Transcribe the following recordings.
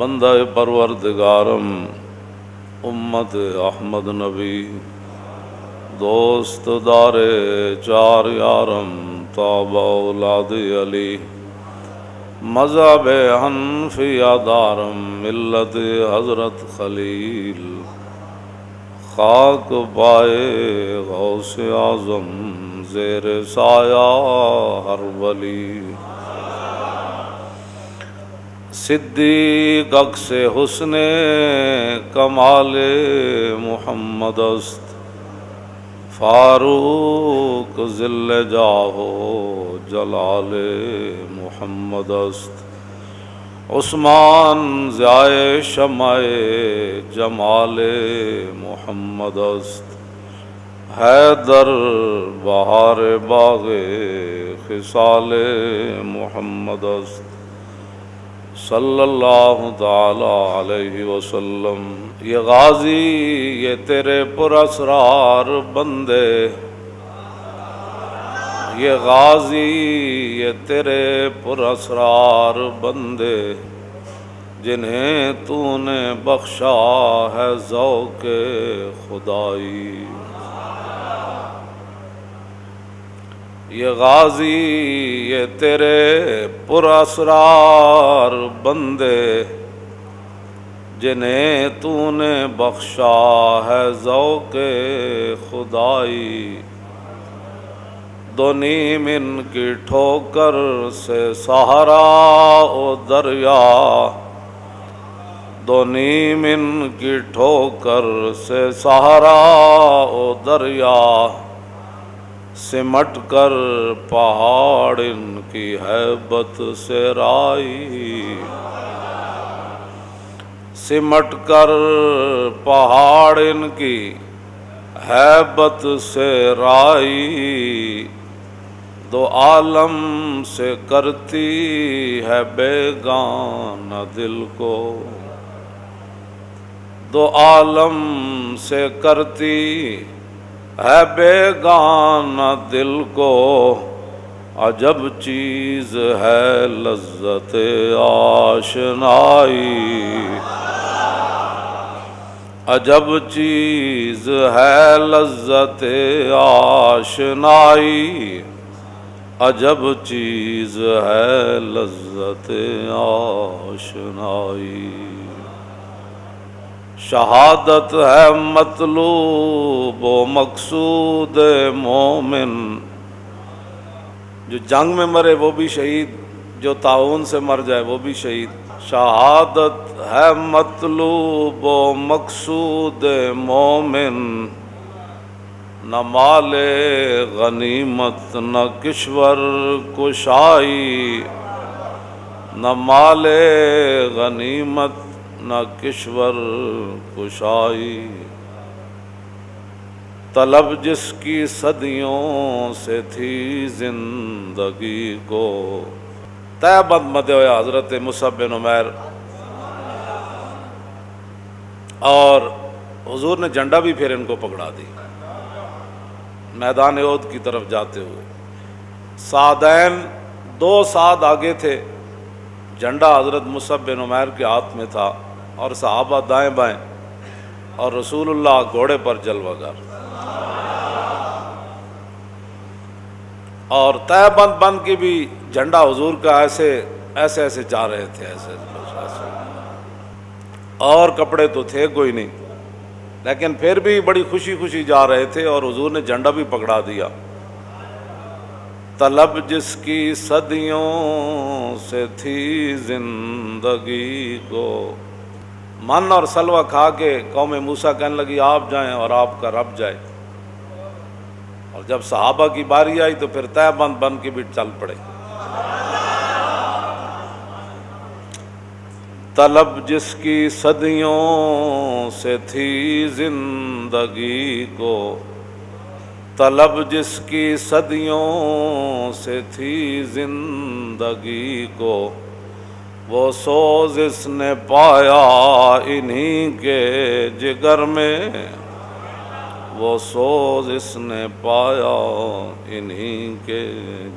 بندہ پروردگارم امت احمد نبی دوست دار چار یارم تاب اولاد علی مذہب حنفیہ دارم ملت حضرت خلیل خاک پائے غوث اعظم زیر سایہ ہر ولی صدیق عکس حسن کمال محمد است فاروق ذل جاہ جلال محمد است عثمان ضیاء شمع جمال محمد است حیدر بہار باغ خصال محمد است صلی اللہ تعالی علیہ وسلم۔ یہ غازی یہ تیرے پراسرار بندے، یہ غازی یہ تیرے پراسرار بندے، جنہیں تو نے بخشا ہے ذوق خدائی۔ یہ غازی یہ تیرے پراسرار بندے، جنہیں تو نے بخشا ہے ذوق خدائی۔ دو نیم ان کی ٹھوکر سے سہارا او دریا، دو نیم ان کی ٹھوکر سے سہارا او دریا، سمٹ کر پہاڑ ان کی ہیبت سے رائی، سمٹ کر پہاڑ ان کی ہیبت سے رائی، دو عالم سے کرتی ہے بیگانہ دل کو، دو عالم سے کرتی ہے بیگانہ دل کو، عجب چیز ہے لذت آشنائی، عجب چیز ہے لذت آشنائی، عجب چیز ہے لذت آشنائی۔ شہادت ہے مطلوب و مقصود مومن، جو جنگ میں مرے وہ بھی شہید، جو طاعون سے مر جائے وہ بھی شہید۔ شہادت ہے مطلوب و مقصود مومن، نہ مال غنیمت نہ کشور کشائی، نہ مال غنیمت نہ کشور کشائی، طلب جس کی صدیوں سے تھی زندگی کو۔ تیبند مدعو حضرت مصعب بن عمیر، اور حضور نے جھنڈا بھی پھر ان کو پکڑا دی میدان احد کی طرف جاتے ہوئے۔ سعدین دو سعد آگے تھے، جھنڈا حضرت مصعب بن عمیر کے ہاتھ میں تھا، اور صحابہ دائیں بائیں، اور رسول اللہ گھوڑے پر جلوہ گر، اور تہ بند بند کے بھی جھنڈا حضور کا ایسے ایسے جا رہے تھے، ایسے اور کپڑے تو تھے کوئی نہیں، لیکن پھر بھی بڑی خوشی خوشی جا رہے تھے، اور حضور نے جھنڈا بھی پکڑا دیا۔ طلب جس کی صدیوں سے تھی زندگی کو، من اور سلوہ کھا کے قوم موسیٰ کہنے لگی آپ جائیں اور آپ کا رب جائے، اور جب صحابہ کی باری آئی تو پھر تہ بند بن کے بھی چل پڑے۔ طلب جس کی صدیوں سے تھی زندگی کو، طلب جس کی صدیوں سے تھی زندگی کو، وہ سوز اس نے پایا انہی کے جگر میں، وہ سوز اس نے پایا انہی کے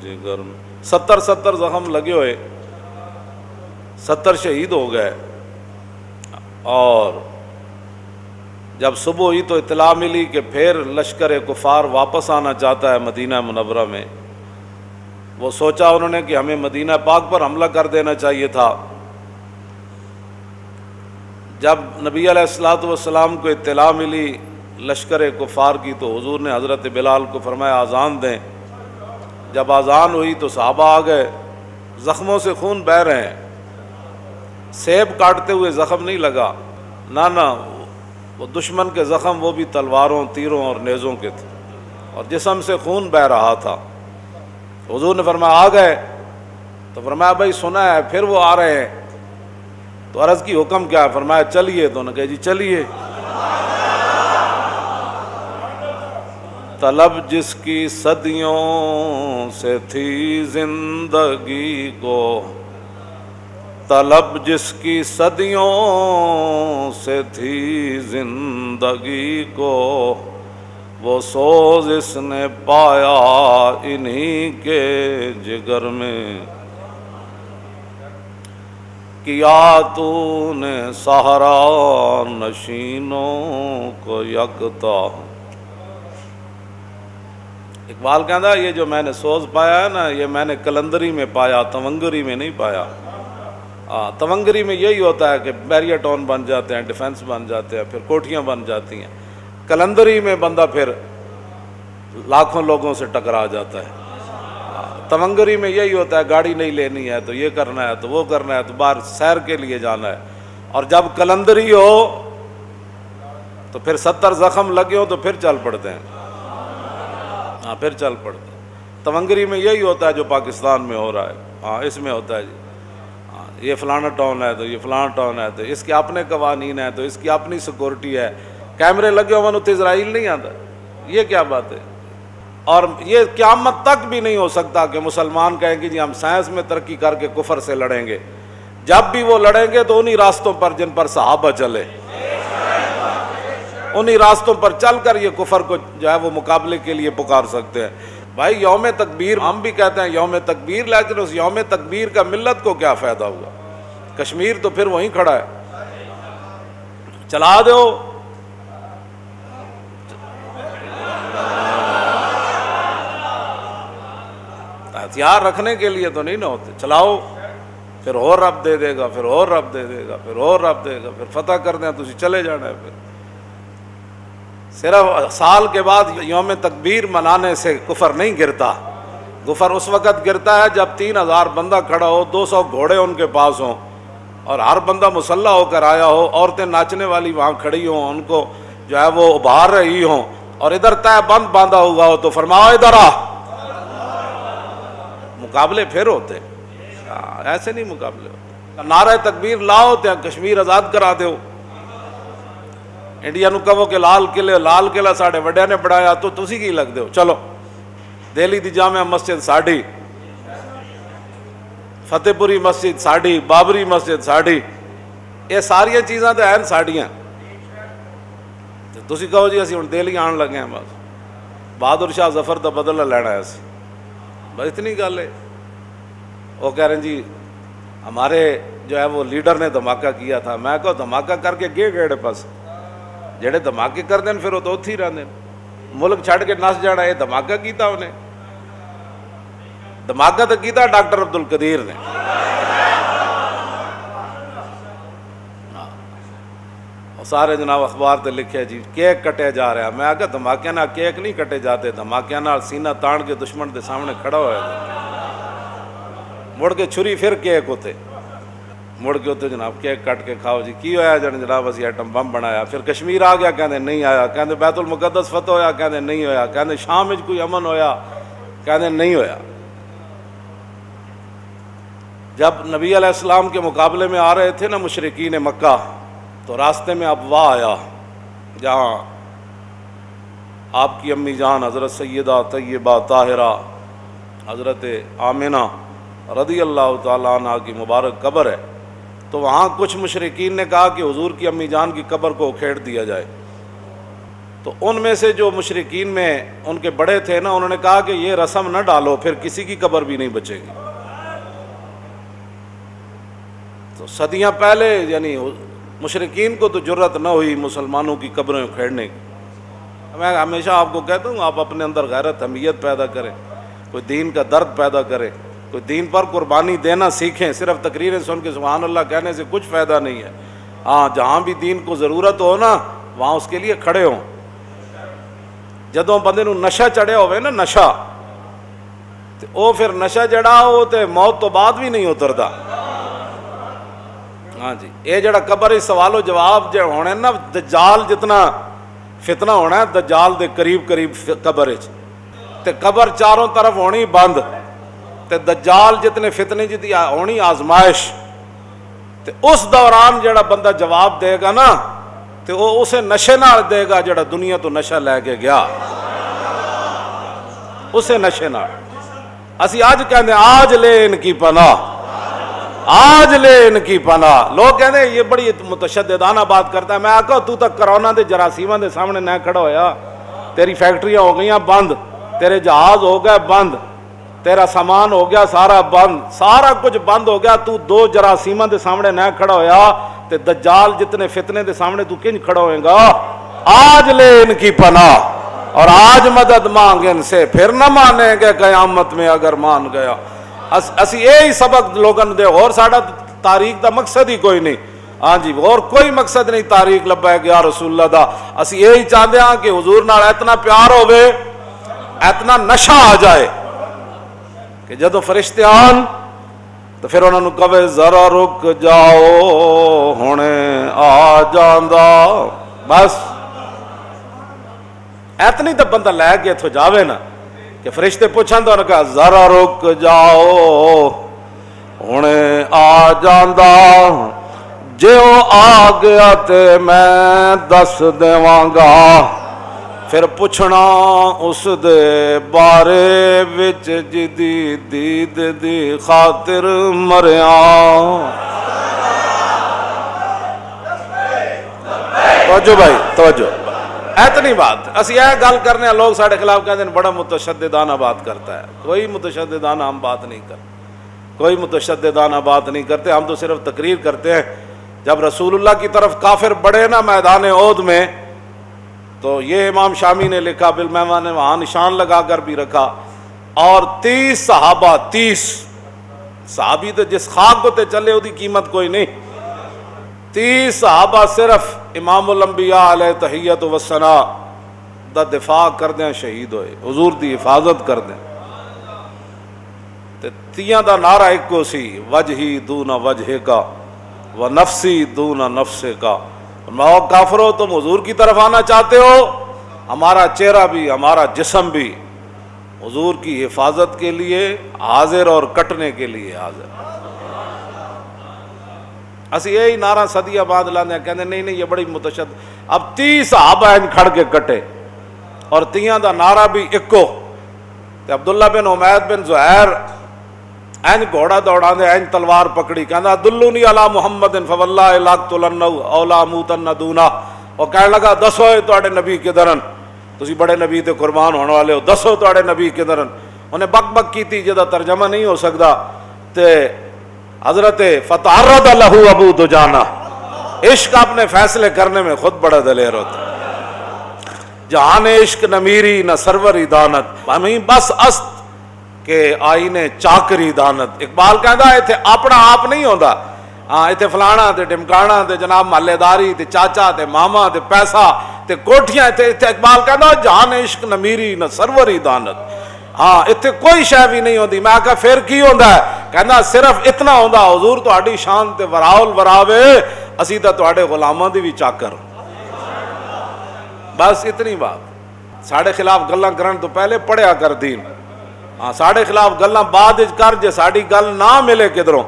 جگر میں۔ 70 زخم لگے ہوئے، 70 شہید ہو گئے، اور جب صبح ہوئی تو اطلاع ملی کہ پھر لشکر کفار واپس آنا چاہتا ہے مدینہ منورہ میں۔ وہ سوچا انہوں نے کہ ہمیں مدینہ پاک پر حملہ کر دینا چاہیے تھا۔ جب نبی علیہ الصلوۃ والسلام کو اطلاع ملی لشکر کفار کی تو حضور نے حضرت بلال کو فرمایا اذان دیں۔ جب اذان ہوئی تو صحابہ آ گئے، زخموں سے خون بہہ رہے ہیں، سیب کاٹتے ہوئے زخم نہیں لگا، نہ وہ دشمن کے زخم وہ بھی تلواروں، تیروں اور نیزوں کے تھے، اور جسم سے خون بہہ رہا تھا۔ حضور نے فرمایا آ گئے؟ تو فرمایا بھائی سنا ہے پھر وہ آ رہے ہیں۔ تو عرض کی حکم کیا ہے؟ فرمایا چلیے۔ تو انہوں نے کہا جی چلیے۔ طلب جس کی صدیوں سے تھی زندگی کو، طلب جس کی صدیوں سے تھی زندگی کو، وہ سوز اس نے پایا انہی کے جگر میں۔ کیا تو نے صحرا نشینوں کو یکتا۔ اقبال کہتا ہے یہ جو میں نے سوز پایا ہے نا، یہ میں نے کلندری میں پایا، تونگری میں نہیں پایا۔ تونگری میں یہی ہوتا ہے کہ بیریا ٹاؤن بن جاتے ہیں، ڈیفنس بن جاتے ہیں، پھر کوٹھیاں بن جاتی ہیں۔ کلندری میں بندہ پھر لاکھوں لوگوں سے ٹکرا جاتا ہے۔ تونگری میں یہی ہوتا ہے، گاڑی نہیں لینی ہے تو یہ کرنا ہے تو وہ کرنا ہے، تو باہر سیر کے لیے جانا ہے۔ اور جب کلندری ہو تو پھر 70 زخم لگے ہو تو پھر چل پڑتے ہیں، پھر چل پڑتے ہیں۔ تونگری میں یہی ہوتا ہے جو پاکستان میں ہو رہا ہے، اس میں ہوتا ہے جی، یہ فلانا ٹاؤن ہے تو یہ فلانا ٹاؤن ہے تو اس کے اپنے قوانین ہیں تو اس کی اپنی سیکورٹی ہے، کیمرے لگے ہوئے تو اسرائیل نہیں آتا، یہ کیا بات ہے؟ اور یہ قیامت تک بھی نہیں ہو سکتا کہ مسلمان کہیں کہ جی ہم سائنس میں ترقی کر کے کفر سے لڑیں گے۔ جب بھی وہ لڑیں گے تو انہی راستوں پر جن پر صحابہ چلے، انہی راستوں پر چل کر یہ کفر کو جو ہے وہ مقابلے کے لیے پکار سکتے ہیں۔ بھائی یوم تکبیر ہم بھی کہتے ہیں یوم تکبیر، لیکن اس یوم تکبیر کا ملت کو کیا فائدہ ہوگا؟ کشمیر تو پھر وہیں کھڑا ہے، چلا دو۔ ہتھیار رکھنے کے لیے تو نہیں نہ ہوتے، چلاؤ، پھر اور رب دے دے گا، پھر اور رب دے دے گا، پھر اور رب دے گا، پھر فتح کر دیں تو چلے جانا ہے۔ پھر صرف سال کے بعد یوم تکبیر منانے سے کفر نہیں گرتا، کفر اس وقت گرتا ہے جب 3000 بندہ کھڑا ہو، 200 گھوڑے ان کے پاس ہوں اور ہر بندہ مسلح ہو کر آیا ہو، عورتیں ناچنے والی وہاں کھڑی ہوں، ان کو جو ہے وہ ابھار رہی ہوں، اور ادھر طے بند باندھا ہوا ہو تو فرماؤ ادھر آ، مقابلے پھر ہوتے، ایسے نہیں مقابلے ہوتے۔ نعرہ تکبیر لاؤ تے کشمیر آزاد کرا دیو، انڈیا نو کہو کہ لال قلعہ ساڑھے وڈیا نے بڑھایا تو تسی کی لگ دیو، چلو دہلی دی جامع مسجد ساڑھی، فتح پوری مسجد ساڑھی، بابری مسجد ساڑھی، یہ ساری چیزاں تو ہیں ساڑیاں، تسی کہو جی اسی ہن دہلی آن لگے ہیں، بس بہادر شاہ ظفر دا بدلہ لینا ہے اسی، بس اتنی گل ہے۔ وہ کہہ رہے ہیں جی ہمارے جو ہے وہ لیڈر نے دھماکہ کیا تھا، میں کہو دھماکہ کر کے گیڑے پاس جڑے دھماکے کر دیں پھر وہ تو اتھی رہنے، ملک چھڑ کے نس جانا، یہ دھماکہ کیتا انہیں، دھماکہ تو کیتا ڈاکٹر عبد القدیر نے۔ سارے جناب اخبار تے لکھے جی کیک کٹے جا رہا، میں آگے دھماکے نہ کیک نہیں کٹے جاتے، دھماکے نہ سینہ تان کے دشمن دے سامنے کھڑا ہوا ہے، مڑ کے چھری پھر کیک ہوتے، مڑ کے ہوتے جناب کیک کٹ کے کھاؤ جی، کی ہویا جناب اسی ایٹم بم بنایا، پھر کشمیر آ گیا کہندے نہیں آیا، کہندے بیت المقدس فتح ہویا کہندے نہیں ہویا، کہندے شام وچ کوئی امن ہویا کہندے نہیں ہویا۔ جب نبی علیہ السلام کے مقابلے میں آ رہے تھے نا مشرکین مکہ، تو راستے میں ابوا آیا جہاں آپ کی امی جان حضرت سیدہ طیبہ طاہرہ حضرت آمنہ رضی اللہ تعالیٰ عنہ کی مبارک قبر ہے، تو وہاں کچھ مشرکین نے کہا کہ حضور کی امی جان کی قبر کو اکھیڑ دیا جائے، تو ان میں سے جو مشرکین میں ان کے بڑے تھے نا، انہوں نے کہا کہ یہ رسم نہ ڈالو، پھر کسی کی قبر بھی نہیں بچے گی۔ تو صدیاں پہلے یعنی مشرکین کو تو جرت نہ ہوئی مسلمانوں کی قبریں اکھیڑنے کی۔ میں ہمیشہ آپ کو کہتا ہوں آپ اپنے اندر غیرت حمیت پیدا کریں، کوئی دین کا درد پیدا کرے، کوئی دین پر قربانی دینا سیکھیں۔ صرف تقریریں سن کے سبحان اللہ کہنے سے کچھ فائدہ نہیں ہے۔ ہاں جہاں بھی دین کو ضرورت ہو نا وہاں اس کے لیے کھڑے ہوں۔ جدوں بندے نو نشہ چڑھیا ہوئے نا نشہ، تے او پھر نشہ جڑا ہو تے موت تو بعد بھی نہیں اتردا۔ ہاں جی، یہ جڑا قبر اس سوال و جواب جو ہونے نا، دجال جتنا فتنہ ہونا ہے دجال دے قریب قریب قبر وچ، تے قبر چاروں طرف ہونی بند، تے دجال جتنے فتنے جتنی ہونی آزمائش، تے اس دوران جڑا بندہ جواب دے گا نا تے وہ اسے نشے نال دے گا جڑا دنیا تو نشہ لے کے گیا، اسے نشے نال۔ اسی آج کہنے آج لے ان کی پناہ، آج لے ان کی پناہ۔ لوگ کہتے ہیں یہ بڑی متشددانہ بات کرتا ہے۔ میں آکھا تو تک کرونا دے جراثیماں دے سامنے نہ کھڑا ہویا، تیری فیکٹریاں ہو گئیاں بند، تیرے جہاز ہو گئے بند، تیرا سامان ہو گیا سارا بند، سارا کچھ بند ہو گیا، تو دو جراثیماں دے سامنے نہ کھڑا ہویا تے دجال جتنے فتنے دے سامنے تو کنج کھڑا ہوئے گا؟ آج لے ان کی پناہ اور آج مدد مانگ ان سے، پھر نہ مانیں گے قیامت میں اگر مان گیا۔ اسی یہی سبق لوگوں دے، اور ساڑا تاریخ دا مقصد ہی کوئی نہیں۔ ہاں جی، اور کوئی مقصد نہیں تاریخ لبیک یا رسول اللہ دا۔ اسی یہی چاہتے ہیں کہ حضور نال اتنا پیار ہوئے، اتنا نشہ آ جائے کہ جدو فرشتے آن تو پھر انہوں نے کہے ذرا رک جاؤ ہونے آ جاندا، بس اتنی تو بندہ لے کے اتھو جاوے نا کہ فرشتے پوچھیں تو انہوں نے کہا ذرا رک جاؤ ہونے آ جاندا، جے وہ آ گیا تے میں دس دیواں گا، پھر پوچھنا اس دے بارے وچ جدی دید دی خاطر مریاں۔ توجہ بھائی توجہ، اتنی بات اسی یہ گل کرنے ہیں۔ لوگ ساڑھے خلاف کہتے ہیں بڑا متشددانہ بات کرتا ہے۔ کوئی متشددانہ ہم بات نہیں کرتے، کوئی متشددانہ بات نہیں کرتے، ہم تو صرف تقریر کرتے ہیں۔ جب رسول اللہ کی طرف کافر بڑھے نا میدان احد میں، تو یہ امام شامی نے لکھا، بالمیمہ نے وہاں نشان لگا کر بھی رکھا، اور 30 صحابہ، 30 صحابی تو جس خاک کو تے چلے وہ قیمت کوئی نہیں، 30 صحابہ صرف امام الانبیاء علیہ تحیت و ثنا دا دفاع کر دیں، شہید ہوئے، حضور دی حفاظت کر دیں۔ تے تیاں دا نعرہ ایک کو سی، وجہی دون وجہ کا و نفسی دون نفس کا۔ ماؤ کافرو تم حضور کی طرف آنا چاہتے ہو، ہمارا چہرہ بھی ہمارا جسم بھی حضور کی حفاظت کے لیے حاضر اور کٹنے کے لیے حاضر۔ اسی یہی نعرہ صدیہ بعد لانے کہتے نہیں نہیں یہ بڑی متشدد۔ اب 30 صحابہ ہیں کھڑ کے کٹے اور تیاں دا نعرہ بھی اکو، تے عبداللہ بن عمید بن زہیر این گھوڑا دوڑا دے، این تلوار پکڑی، کہنا دلونی علی محمد فواللہ لاقتلنہ اولا موتن دونا۔ اور کہنے لگا دسو تواڈے نبی کدھرن، تسی بڑے نبی تے قربان ہونے والے ہو، دسو تواڈے نبی کدھرن۔ انہیں بک بک کی تھی جدا ترجمہ نہیں ہو سکتا، تے حضرت فتعرض لہ ابو دجانہ، عشق اپنے فیصلے کرنے میں خود بڑا دلیر ہوتا ہے۔ جہان عشق نہ میری نہ سروری دانت، ہمیں بس است کہ آئینے چاکری دانت۔ اقبال کہندا ہے اتھے اپنا آپ نہیں ہوندا، ہاں اتھے فلانا تے ڈمکانا تے جناب محلے داری تے چاچا تے ماما تے پیسہ تے کوٹھیاں، اتھے اقبال کہندا جہان عشق نہ میری نہ سروری دانت، ہاں اتھے کوئی شے بھی نہیں ہوندی۔ میں آکھا پھر کی ہوندا ہے؟ کہندا صرف اتنا ہوندا حضور تہاڈی شان تے وراول وراوے، اسی تے تہاڈے غلاماں دی وی چاکر، بس اتنی بات۔ ساڈے خلاف گلاں کرن تو پہلے پڑھیا کر دین، ہاں ساڑھے خلاف گلاں بعد کر، جے ساڑی گل نہ ملے کدھروں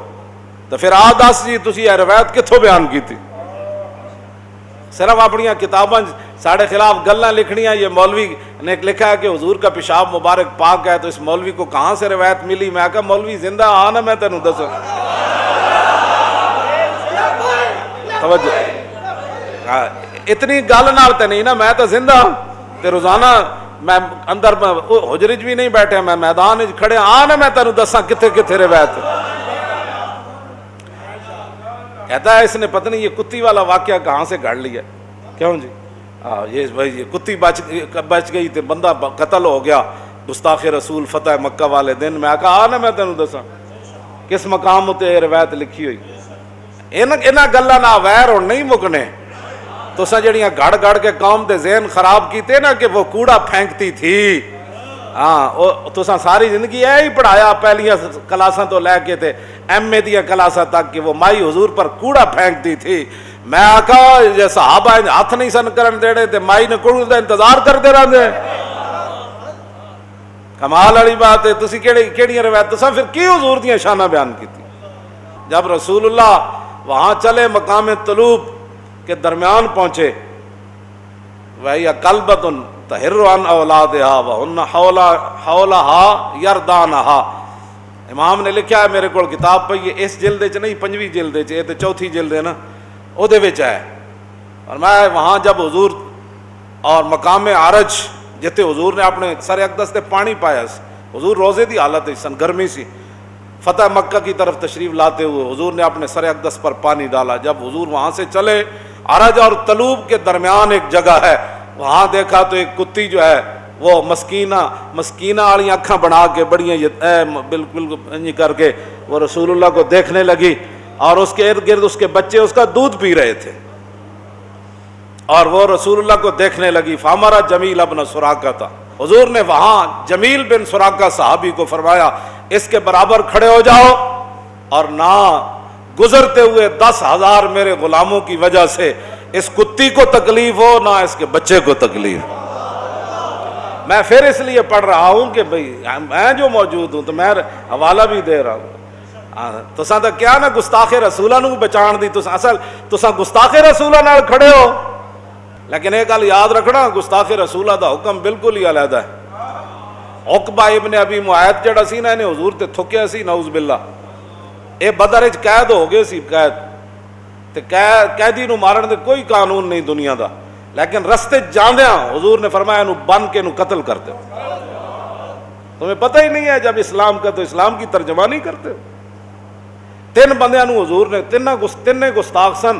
تو پھر آ دس جی تسی یہ روایت کتھوں بیان کی تھی۔ صرف اپنی کتاباں ساڑھے خلاف گلاں لکھنیاں، یہ مولوی نے لکھا ہے کہ حضور کا پیشاب مبارک پاک ہے، تو اس مولوی کو کہاں سے روایت ملی؟ میں کہا مولوی زندہ آنا میں تینوں دسوں۔ توجہ، اتنی گل نال تے نہیں نا، میں تو زندہ تے روزانہ میں اندر حجرج بھی نہیں بیٹھے، میں میدان کھڑے آنا میں تینوں دساں کتھے کتھے روایت۔ کہتا ہے اس نے پتہ نہیں یہ کتی والا واقعہ کہاں سے گھڑ لیا. کیوں جی؟ یہ بھائی کتی بچ گئی تو بندہ قتل ہو گیا. گستاخ رسول فتح مکہ والے دن میں کہا نا میں تینوں دساں کس مقام تے یہ روایت لکھی ہوئی. انہاں گلاں نال ویر ہن نہیں مکنے. تساں جڑیاں گھڑ گھڑ کے قوم دے ذہن خراب کیتے نا کہ وہ کوڑا پھینکتی تھی. تساں ساری زندگی ہی پڑھایا پہلیاں کلاساں تو لے کے تے ایم اے دیا کلاساں تک کہ وہ مائی حضور پر کوڑا پھینکتی تھی. میں آکھا جے صحابہ ہاتھ نہیں سن کرن دیڑے تے مائی نے کوڑ دا انتظار کرتے رہندے. کمال والی بات ہے. تسی کیڑی روایت تساں پھر کی حضور دیاں شاناں بیان کیتی. جب رسول اللہ وہاں چلے مقام طلوب کے درمیان پہنچے وَهِيَ كَلْبَةٌ تَحِرُّ عَنْ أَوْلَادِهَا وَهُنَّ حَوْلَهَا يَرْدَانَهَا. امام نے لکھا ہے میرے کو کتاب پہ یہ اس جلد چ نہیں 5ویں جلد چ یہ تے 4تھی جلد ہے نا او دے وچ ہے. اور میں وہاں جب حضور اور مقام عرج جتے حضور نے اپنے سر اقدس تے پانی پایا حضور روزے دی حالت سن گرمی سی فتح مکہ کی طرف تشریف لاتے ہوئے حضور نے اپنے سر اقدس پر پانی ڈالا. جب حضور وہاں سے چلے عرج اور طلوب کے درمیان ایک جگہ ہے وہاں دیکھا تو ایک کتی جو ہے وہ مسکینہ والی آنکھاں بنا کے بڑی بالکل کر کے وہ رسول اللہ کو دیکھنے لگی اور اس کے ارد گرد اس کے بچے اس کا دودھ پی رہے تھے اور وہ رسول اللہ کو دیکھنے لگی. فامرا جمیل ابن سراقہ تھا. حضور نے وہاں جمیل بن سراقہ صحابی کو فرمایا اس کے برابر کھڑے ہو جاؤ اور نہ گزرتے ہوئے 10,000 میرے غلاموں کی وجہ سے اس کتی کو تکلیف ہو نہ اس کے بچے کو تکلیف ہو. میں پھر اس لیے پڑھ رہا ہوں کہ بھئی میں جو موجود ہوں تو میں حوالہ بھی دے رہا ہوں. تساں تو کیا نا گستاخ رسولہ نو بچان دی تساں گستاخ رسولہ نال کھڑے ہو. لیکن ایک گل یاد رکھنا گستاخ رسولہ دا حکم بالکل ہی علیحدہ ہے. عقبہ ابن ابی معیط جڑا سی نا انہیں حضور تے تھکیا سی نعوذ باللہ. اے بدر وچ قید ہو گئے سی قید تے قیدی نو مارن دے کوئی قانون نہیں دنیا دا. لیکن رستے جاندیاں حضور نے فرمایا نو بن کے نو قتل کر دو. تمہیں پتہ ہی نہیں ہے جب اسلام کا تو اسلام کی ترجمانی کرتے ہو. 3 بندیاں نو حضور نے تینے گستاخ سن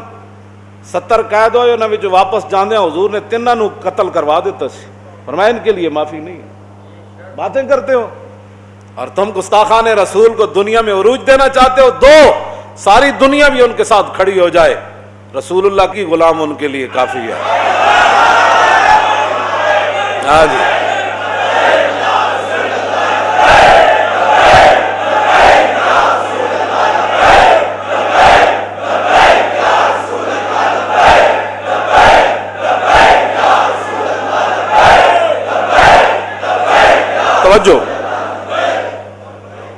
70 قید ہوئے انہاں وچ واپس جاندیاں حضور نے 3 نو قتل کروا دیتا سی. فرمایا ان کے لیے معافی نہیں ہے. باتیں کرتے ہو اور تم گستاخان رسول کو دنیا میں عروج دینا چاہتے ہو. 2 ساری دنیا بھی ان کے ساتھ کھڑی ہو جائے رسول اللہ کی غلام ان کے لیے کافی ہے. ہاں جی توجہ.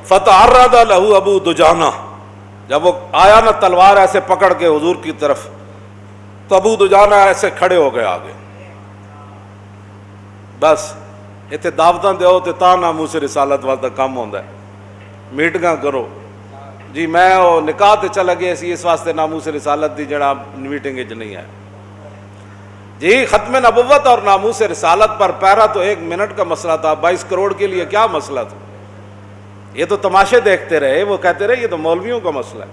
فتعرض له ابو دجانہ جب وہ آیا نا تلوار ایسے پکڑ کے حضور کی طرف تو ابو دجانہ ایسے کھڑے ہو گئے آگے. بس اتنے دعوتاں دیو تے تا ناموس رسالت واسطہ کام ہوندا ہے. میٹنگاں کرو جی میں وہ نکاح تے چلا گیا سی اس واسطے ناموس رسالت دی جڑا میٹنگ وچ نہیں ہے جی. ختم نبوت اور ناموس رسالت پر پیرا تو 1 منٹ کا مسئلہ تھا. 22 کروڑ کے لیے کیا مسئلہ تھا. یہ تو تماشے دیکھتے رہے وہ کہتے رہے یہ تو مولویوں کا مسئلہ ہے.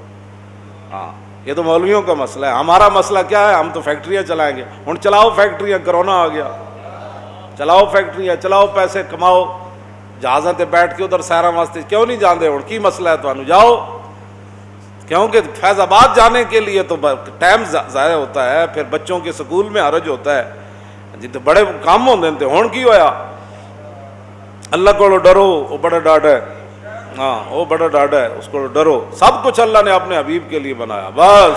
ہاں یہ تو مولویوں کا مسئلہ ہے. ہمارا مسئلہ کیا ہے ہم تو فیکٹریاں چلائیں گے. ہن چلاؤ فیکٹریاں. کرونا آ گیا. چلاؤ فیکٹریاں چلاؤ پیسے کماؤ. جہازاں تے بیٹھ کے ادھر سیراں واسطے کیوں نہیں جاندے. ہن کی مسئلہ ہے تانوں جاؤ. کیونکہ فیض آباد جانے کے لیے تو ٹائم ضائع ہوتا ہے. پھر بچوں کے سکول میں حرج ہوتا ہے جی. تو بڑے کام ہوندے نے. ہن کی ہویا اللہ کو ڈرو وہ بڑا ڈاڈا ہے. ہاں وہ بڑا ڈاڈا ہے اس کو ڈرو. سب کچھ اللہ نے اپنے حبیب کے لیے بنایا. بس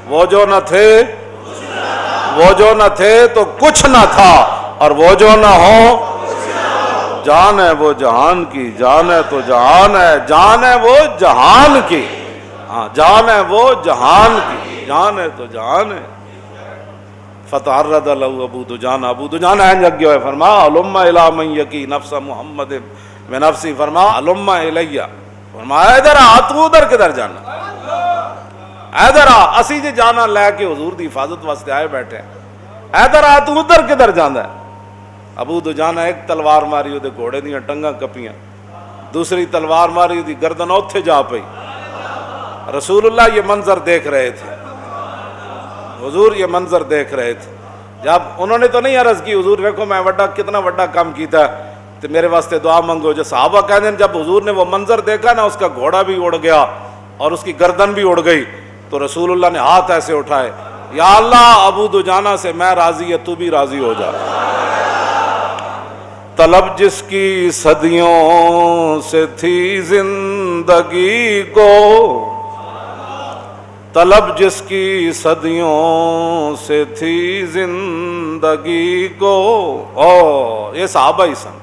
وہ جو نہ تھے تو کچھ نہ تھا اور وہ جو نہ ہو جان ہے وہ جہان کی. جان ہے تو جہان ہے. جان ہے وہ جہان کی. ہاں جان ہے وہ جہان کی. جان ہے تو جہان ہے. فتعرض له ابو دجانہ. ابو دجانہ لگ گیا ہے. فرما علم الی من یقی نفس محمد میں نفسی. فرما علم الیہ. فرمایا ادھر آ. تو ادھر کدھر جانا. ادھر آ. اسی جی جانا لے کے حضور دی حفاظت واسطے آئے بیٹھے ہیں. ادھر آ. تو ادھر کدھر جانا ہے. ابو دجانہ ایک تلوار ماری وہ گھوڑے دیا ٹنگاں کپیاں. دوسری تلوار ماری وہ گردن اوتھے جا پئی. رسول اللہ یہ منظر دیکھ رہے تھے، حضور یہ منظر دیکھ رہے تھے. جب انہوں نے تو نہیں عرض کی حضور ویکھو میں کتنا بڑا کام کیتا تو میرے واسطے دعا منگو. جو صحابہ کہتے ہیں جب حضور نے وہ منظر دیکھا نا، اس کا گھوڑا بھی اڑ گیا اور اس کی گردن بھی اڑ گئی، تو رسول اللہ نے ہاتھ ایسے اٹھائے، یا اللہ ابو دجانہ سے میں راضی ہے، تو بھی راضی ہو جا. طلب جس کی صدیوں سے تھی زندگی کو، طلب جس کی صدیوں سے تھی زندگی کو. او یہ صحابہ ہی سن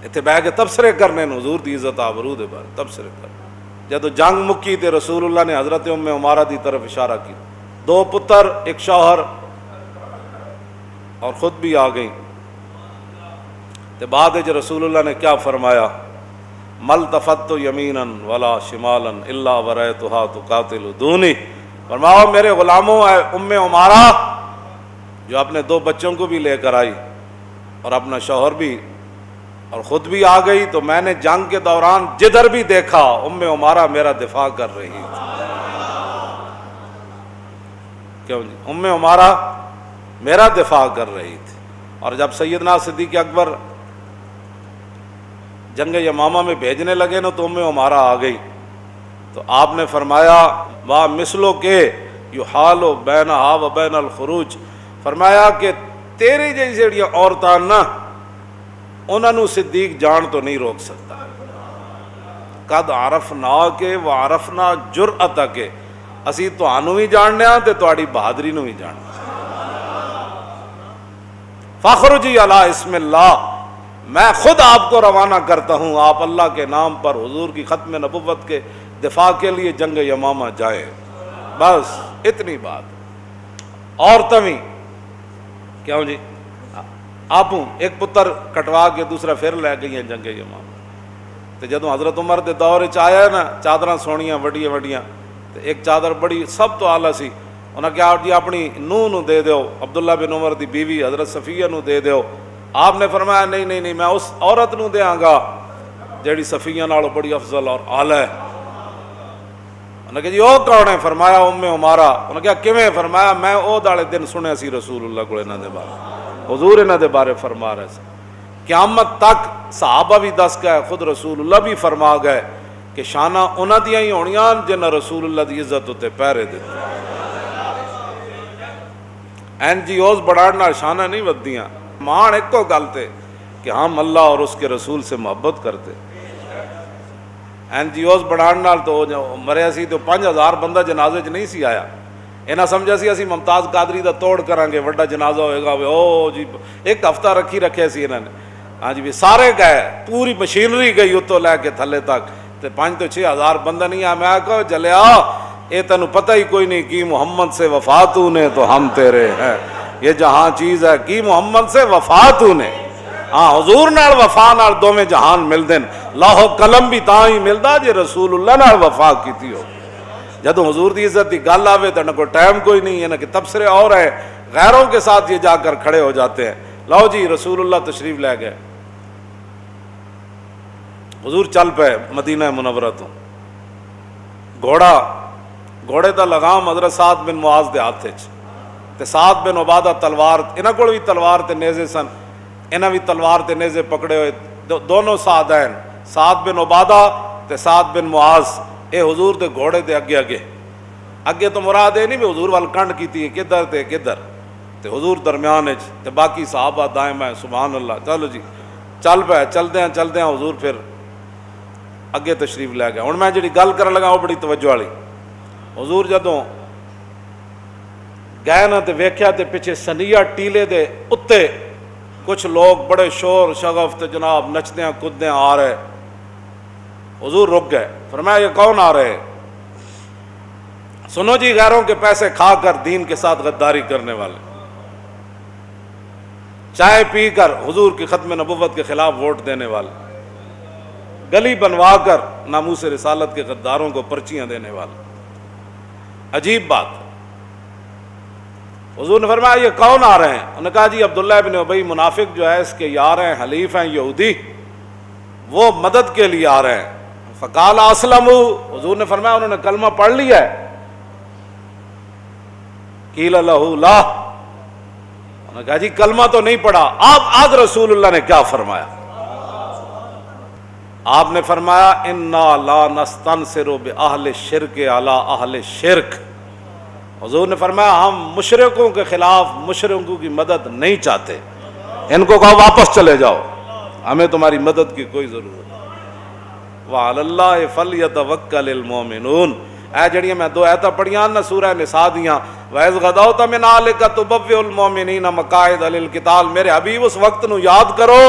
اتنے بہ کے تبصرے کرنے حضور دی عزت آبرو دے بارے تبصرے کر. جدو جنگ مکی تے رسول اللہ نے حضرت ام عمارہ دی طرف اشارہ کی، 2 پتر 1 شوہر اور خود بھی آ گئیں. تے بعد رسول اللہ نے کیا فرمایا، مل تفت یمینا ولا شمالا الا ورأیتها تقاتل دونی. فرمایا میرے غلاموں، اے ام عمارہ جو اپنے 2 بچوں کو بھی لے کر آئی اور اپنا شوہر بھی اور خود بھی آ گئی، تو میں نے جنگ کے دوران جدھر بھی دیکھا ام عمارہ میرا دفاع کر رہی تھی. کیوں جی؟ ام عمارہ میرا دفاع کر رہی تھی. اور جب سیدنا صدیق اکبر جنگ یمامہ میں بھیجنے لگے نا، تو ام عمارہ آ گئی. تو آپ نے فرمایا وا مثلو کے یحال بینہا و بین الخروج، فرمایا کہ تیری جیسی جڑیاں عورتاں نا، انہوں نے صدیق جان تو نہیں روک سکتا. قد عرفنا کے وعرفنا جرأت کے، اسی تانوں بھی جاننے ہاں تے تہاڈی بہادری نو بھی جاننے. فخرجی علی اسم اللہ، میں خود آپ کو روانہ کرتا ہوں، آپ اللہ کے نام پر حضور کی ختم نبوت کے دفاع کے لیے جنگ یمامہ جائیں. بس اتنی بات. عورتیں بھی کیوں جی، آپ ایک پتر کٹوا کے دوسرا پھر لے گئی ہیں جنگ یمامہ. تو جدوں حضرت عمر دے دور چ آیا نا، چادراں سونیاں وڈیاں وڈیاں، تو ایک چادر بڑی سب تو آلہ سی، انہاں کہا جی اپنی نوح نو دے دیو، عبداللہ بن عمر دی بیوی حضرت صفیہ نو دے دیو. آپ نے فرمایا نہیں نہیں نہیں، میں اس عورت نو دیاں گا جیڑی صفیہ نالوں بڑی افضل اور اعلی ہے. انہوں نے کہا جی وہ کون ہے؟ فرمایا ام عمارہ. انہوں نے کہا کیویں؟ فرمایا میں او دالے دن سنیا سی رسول اللہ کو انہاں دے بارے، حضور انہاں دے بارے فرما رہے سے. قیامت تک صحابہ بھی دس گئے، خود رسول اللہ بھی فرما گئے کہ شانہ انہاں دیاں ہی ہونیاں جنہاں رسول اللہ دی عزت تے پیرے دیتے. NGOs بڑھاڑ نال شانہ نہیں ودیاں، مان ایک کو گل تے کہ ہم اللہ اور اس کے رسول سے محبت کرتے. NGOs بڑھاڑ نال تو مریا سی تو 5000 بندہ جنازے چ نہیں سی آیا. انہاں سمجھا سی اسی ممتاز قادری دا توڑ کریں گے، وڈا جنازہ ہوئے گا. او جی 1 ہفتہ رکھے سی انہوں نے. ہاں جی بھی سارے گئے، پوری مشینری گئی اتوں لے کے تھلے تک، تے 5 تو 6 ہزار بندہ نہیں آیا. میں کہو جلیا اے تینوں پتہ ہی کوئی نہیں کی محمد سے وفا تو نے تو ہم تیرے ہیں. یہ جہاں چیز ہے کی محمد سے وفا تو نے. ہاں حضور نال وفا نال دوویں جہان مل دین. لاہ قلم بھی تاں ہی ملدا جے رسول اللہ نال وفا کیتی ہو. جدو حضور دی عزت دی گل آوے تو نہ کوئی ٹائم کوئی نہیں ہے، نہ کہ تبصرے اور ہے، غیروں کے ساتھ یہ جا کر کھڑے ہو جاتے ہیں. لاؤ جی رسول اللہ تشریف لے گئے. حضور چل پے مدینہ منورہ تو. گھوڑے دا لگام حضرت سعد بن معاذ دے ہاتھ وچ، تے سعد بن عبادہ تلوار، انہاں کول بھی تلوار تے نیزے سن، انہاں بھی تلوار تے نیزے پکڑے ہوئے. دونوں سعدین، سعد بن عبادہ تے سعد بن معاذ، اے حضور دے گھوڑے دے اگے تو مراد اے نہیں بھی حضور وال کنڈ کیتی ہے کدھر تے کدھر، تے حضور درمیان وچ تے باقی صحابہ دائیں بائیں. سبحان اللہ. چلو جی چل پے، چلدے ہیں حضور پھر اگے تشریف لے گئے. ہن میں جڑی گل کرن لگا وہ بڑی توجہ والی. حضور جدوں گئے نا تے ویکھیا تے پیچھے سنیا ٹیلے دے اتے کچھ لوگ بڑے شور شغف تے جناب نچدیاں کوددیاں آ رہے. حضور رک گئے. فرمایا یہ کون آ رہے؟ سنو جی غیروں کے پیسے کھا کر دین کے ساتھ غداری کرنے والے، چائے پی کر حضور کی ختم نبوت کے خلاف ووٹ دینے والے، گلی بنوا کر ناموس رسالت کے غداروں کو پرچیاں دینے والے. عجیب بات. حضور نے فرمایا یہ کون آ رہے ہیں؟ انہوں نے کہا جی عبداللہ بن ابی منافق جو ہے اس کے یار ہیں، حلیف ہیں، یہودی، وہ مدد کے لیے آ رہے ہیں. فقال اسلم، حضور نے فرمایا انہوں نے کلمہ پڑھ لیا ہے؟ قیل لہ لا، انہوں نے کہا جی کلمہ تو نہیں پڑھا۔ آپ آج رسول اللہ نے کیا فرمایا؟ آپ نے فرمایا انا لا نستنصر باہل الشرک علی اہل الشرک، حضور نے فرمایا ہم مشرکوں کے خلاف مشرکوں کی مدد نہیں چاہتے، ان کو کہو واپس چلے جاؤ، ہمیں تمہاری مدد کی کوئی ضرورت نہیں۔ وعلی اللہ فلیتوکل المؤمنون، اے جڑیاں میں دو آیتاں پڑھیاں نا سورہ نساء دیاں، وَإِذْ غَدَوْتَ مِنْ أَهْلِكَ تُبَوِّئُ الْمُؤْمِنِينَ مَقَاعِدَ لِلْقِتَالِ، میرے حبیب اس وقت نو یاد کرو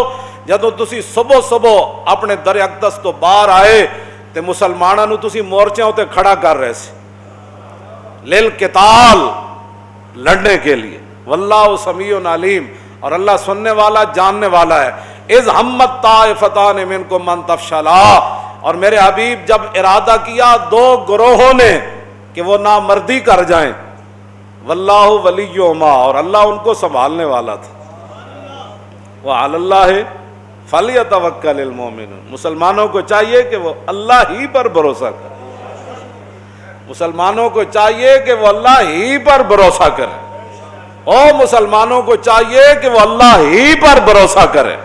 جدوں تسی صبح صبح اپنے در اقدس تو باہر آئے تے مسلماناں نو تسی مورچیاں تے کھڑا کر رہے سی للقتال، لڑنے کے لیے، واللہ سمیع علیم، اور اللہ سننے والا جاننے والا ہے۔ اذ ہمت طائفتان منکم ان تفشلا، اور میرے حبیب جب ارادہ کیا دو گروہوں نے کہ وہ نامردی کر جائیں، واللہ ولیہما، اور اللہ ان کو سنبھالنے والا تھا۔ وعلی اللہ فلیتوکل المؤمنون، مسلمانوں کو چاہیے کہ وہ اللہ ہی پر بھروسہ کرے، مسلمانوں کو چاہیے کہ وہ اللہ ہی پر بھروسہ کرے، او مسلمانوں کو چاہیے کہ وہ اللہ ہی پر بھروسہ کرے،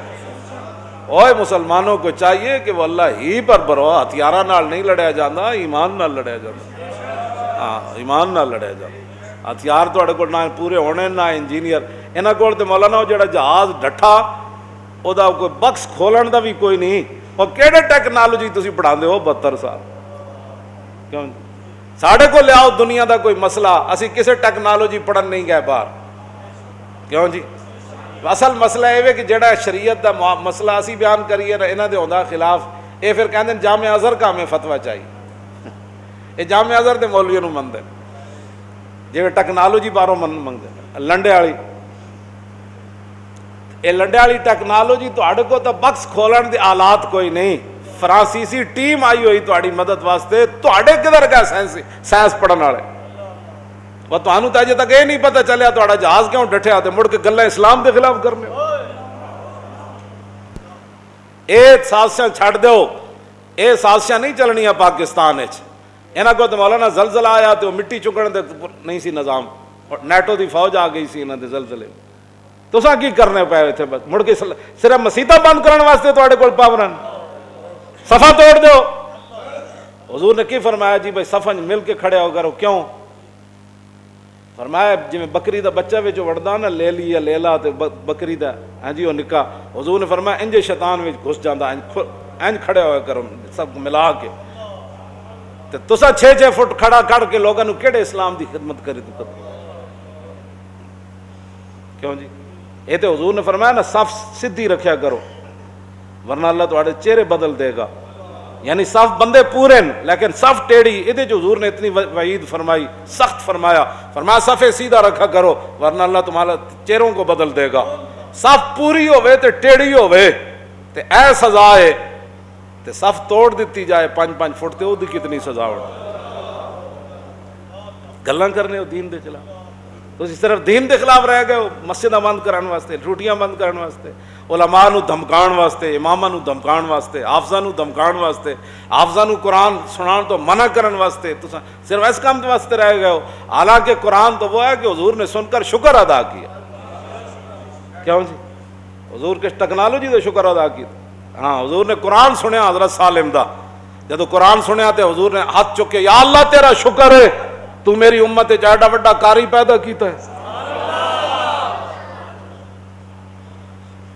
اوے مسلمانوں کو چاہیے کہ وہ اللہ ہی پر بھروسہ، ہتھیاراں نال نہیں لڑیا جاتا، ایمان نال لڑیا جاتا، ہاں ایمان نال لڑیا جاتا۔ ہتھیار تواڈے کول نہ پورے ہونے نہ انجینئر، انہاں کول تے مولانا وہ جڑا جہاز ڈٹھا او دا کوئی بکس کھولن دا بھی کوئی نہیں، اور کیڑے ٹیکنالوجی تسی پڑھاندے ہو 72 سال، کیوں ساڑھے کو لیاؤ دنیا دا کوئی مسئلہ، اسی کسے ٹیکنالوجی پڑھن نہیں گئے باہر، کیوں جی؟ اصل مسئلہ یہ ہے کہ جڑا شریعت دا مسئلہ اسی بیان کریے نا انہاں دے ہوندا خلاف، اے پھر کہندے جامع ازہر کا ہمیں فتویٰ چاہیے، اے جامع ازہر دے مولویوں نوں مندے جے ٹیکنالوجی باہروں منگدے، لنڈے والی اے لنڈے والی ٹیکنالوجی تواڈے کو تو بکس کھولن دے آلات کوئی نہیں، فرانسیسی ٹیم آئی ہوئی تہاڈی مدد واسطے، تہاڈے کدھر گئے سائنس پڑھن والے؟ وہ تہانوں تے اجے تک یہ نہیں پتہ چلیا تہاڈا جہاز کیوں ڈٹھیا تے مڑ کے گلاں اسلام دے خلاف کرنے، اے سازشاں چھڈ دیو، اے سازشاں نہیں چلنیاں پاکستان وچ۔ انہاں کو تے مولانا زلزلہ آیا تے وہ مٹی چکن دے نہیں سی نظام، نیٹو دی فوج آ گئی سی انہاں دے زلزلے، تساں کی کرنے پئے تھے؟ بس مڑ کے صرف مسیتاں بند کرن واسطے تہاڈے کول پاورن، صفا توڑ دو۔ حضور نے کی فرمایا جی بھائی صفا مل کے کھڑے ہو کرو، کیوں؟ فرمایا جی میں بکری دا بچہ وچ وڑدا نا لیلی یا لیلا تے بکری دا، ہاں جی وہ نکا، حضور نے فرمایا انج شیطان وچ گھس جاندا، انج کھڑے ہوئے کرو سب ملا کے، تے تساں 6 فٹ کھڑا کر کے لوگاں نوں کیڑے اسلام دی خدمت کری تو کیوں جی؟ یہ تے حضور نے فرمایا نا صف سدھی رکھیا کرو ورنہ اللہ تہاڈے چہرے بدل دے گا، یعنی صف بندے پورے لیکن صف ٹیڑھی، یہ حضور نے اتنی وعید فرمائی، سخت فرمایا، فرمایا صف سیدھا رکھا کرو ورنہ اللہ تمہارا چہروں کو بدل دے گا، صف پوری ہوئے تے ٹیڑھی ہوئے تے اے سزا ہے، تے صف توڑ دیتی جائے 5-5 فٹ تے وہ دی کتنی سزا ہو، گلاں کرنے ہو دین دے خلاف، تو صرف دین دے خلاف رہ گئے ہو، مسجداں بند کرن واسطے، ٹوٹیاں بند کرن واسطے، علماء نو دھمکان واسطے، اماماں نو دھمکان واسطے، حافظاں نو دھمکان واسطے، حافظاں نو قرآن سنان تو منع کرن واسطے، تو صرف اس کام واسطے رہ گئے ہو، حالانکہ قرآن تو وہ ہے کہ حضور نے سن کر شکر ادا کیا، کیوں جی؟ حضور کے ٹیکنالوجی دے شکر ادا کیا، ہاں حضور نے قرآن سنیا حضرت سالم دا، جب قرآن سنیا تے حضور نے ہاتھ چکے یا اللہ تیرا شکر ہے تو میری امت ایڈا بڑا قاری پیدا کیتا ہے،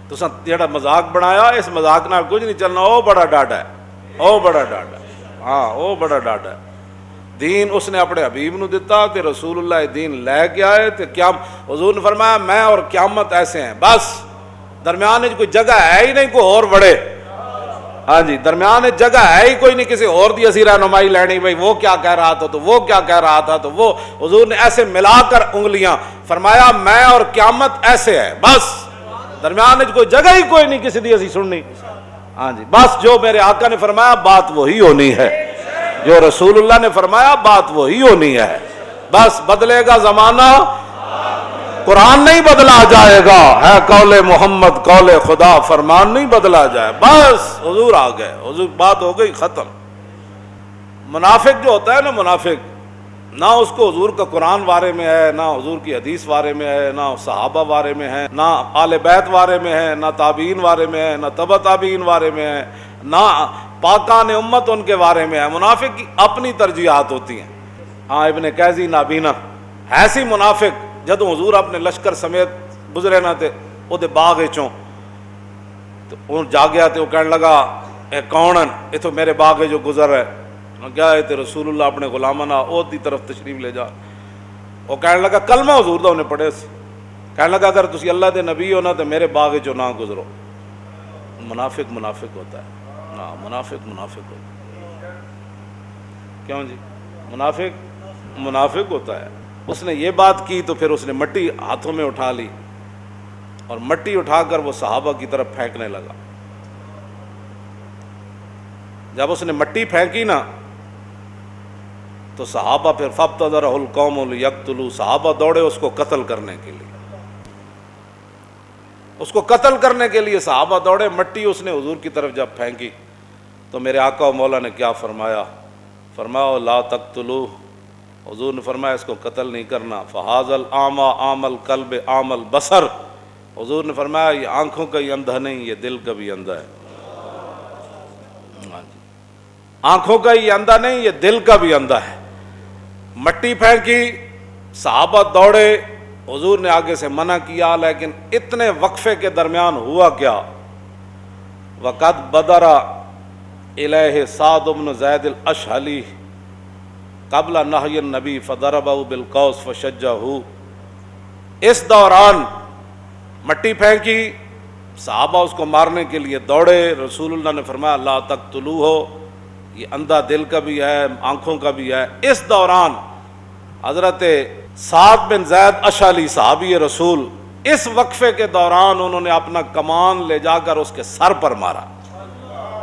تو جڑا مذاق بنایا اس مذاق نال کچھ نہیں چلنا، او بڑا ڈاڈا ہے، او بڑا ڈاڈا ہے، ہاں او بڑا ڈاڈا ہے۔ دین اس نے اپنے حبیب نو دیتا تے رسول اللہ دین لے کے آئے تے کیا حضور نے فرمایا میں اور قیامت ایسے ہیں، بس درمیان میں کوئی جگہ ہے ہی نہیں کوئی اور بڑے، ہاں جی درمیان میں جگہ ہے ہی کوئی نہیں کسی اور دی اسی رہنمائی لینی، بھائی وہ کیا کہہ رہا تھا تو وہ کیا کہہ رہا تھا تو وہ، حضور نے ایسے ملا کر انگلیاں فرمایا میں اور قیامت ایسے ہے، بس درمیان میں کوئی جگہ ہی کوئی نہیں کسی دی اسی سننی، ہاں جی بس جو میرے آقا نے فرمایا بات وہی ہونی ہے، جو رسول اللہ نے فرمایا بات وہی ہونی ہے، بس بدلے گا زمانہ قرآن نہیں بدلا جائے گا، ہے قول محمد قول خدا فرمان نہیں بدلا جائے، بس حضور آ گئے، حضور بات ہو گئی ختم۔ منافق جو ہوتا ہے نا، منافق نہ اس کو حضور کا قرآن بارے میں ہے، نہ حضور کی حدیث بارے میں ہے، نہ صحابہ بارے میں ہے، نہ آل بیت بارے میں ہے، نہ تابعین بارے میں ہے، نہ تبع تابعین بارے میں ہے، نہ پاکان امت ان کے بارے میں ہے۔ منافق کی اپنی ترجیحات ہوتی ہیں۔ ہاں ابن قیزی نابینا ایسی منافق جدوں حضور اپنے لشکر سمیت گزرے نہ تے وہ دے باغ چوں تو وہ جا گیا تے وہ کہنے لگا اے کون یہ تو میرے باغ جو گزر ہے، کیا ہے تے رسول اللہ اپنے غلامانہ عہد دی طرف تشریف لے جا۔ وہ کہنے لگا کلمہ حضور دا انہیں پڑھے سی، کہنے لگا اگر تسی اللہ دے نبی ہو نا تے میرے باغ چوں نہ گزرو۔ منافق منافق ہوتا ہے، ہاں منافق منافق ہوتا ہے۔ کیوں جی؟ منافق منافق ہوتا ہے۔ اس نے یہ بات کی تو پھر اس نے مٹی ہاتھوں میں اٹھا لی اور مٹی اٹھا کر وہ صحابہ کی طرف پھینکنے لگا۔ جب اس نے مٹی پھینکی نا تو صحابہ پھر فابتدرہ القوم لیقتلوا، صحابہ دوڑے اس کو قتل کرنے کے لیے، اس کو قتل کرنے کے لیے صحابہ دوڑے۔ مٹی اس نے حضور کی طرف جب پھینکی تو میرے آقا و مولا نے کیا فرمایا؟ فرمایا لا تقتلوہ، حضور نے فرمایا اس کو قتل نہیں کرنا۔ فہذا الاعمی اعمی القلب اعمی البصر، حضور نے فرمایا یہ آنکھوں کا ہی اندھا نہیں، یہ دل کا بھی اندھا ہے۔ آنکھوں کا ہی اندھا نہیں، یہ دل کا بھی اندھا ہے۔ مٹی پھینکی، صحابہ دوڑے، حضور نے آگے سے منع کیا، لیکن اتنے وقفے کے درمیان ہوا کیا؟ وقد بدر الیہ سعد بن زید الاشہلی قبل نہی النبی فضربہ بالقوس فشجہ۔ اس دوران مٹی پھینکی، صحابہ اس کو مارنے کے لیے دوڑے، رسول اللہ نے فرمایا لا تقتلوہ، یہ اندھا دل کا بھی ہے آنکھوں کا بھی ہے۔ اس دوران حضرت سعد بن زید اشعلی صحابی رسول اس وقفے کے دوران انہوں نے اپنا کمان لے جا کر اس کے سر پر مارا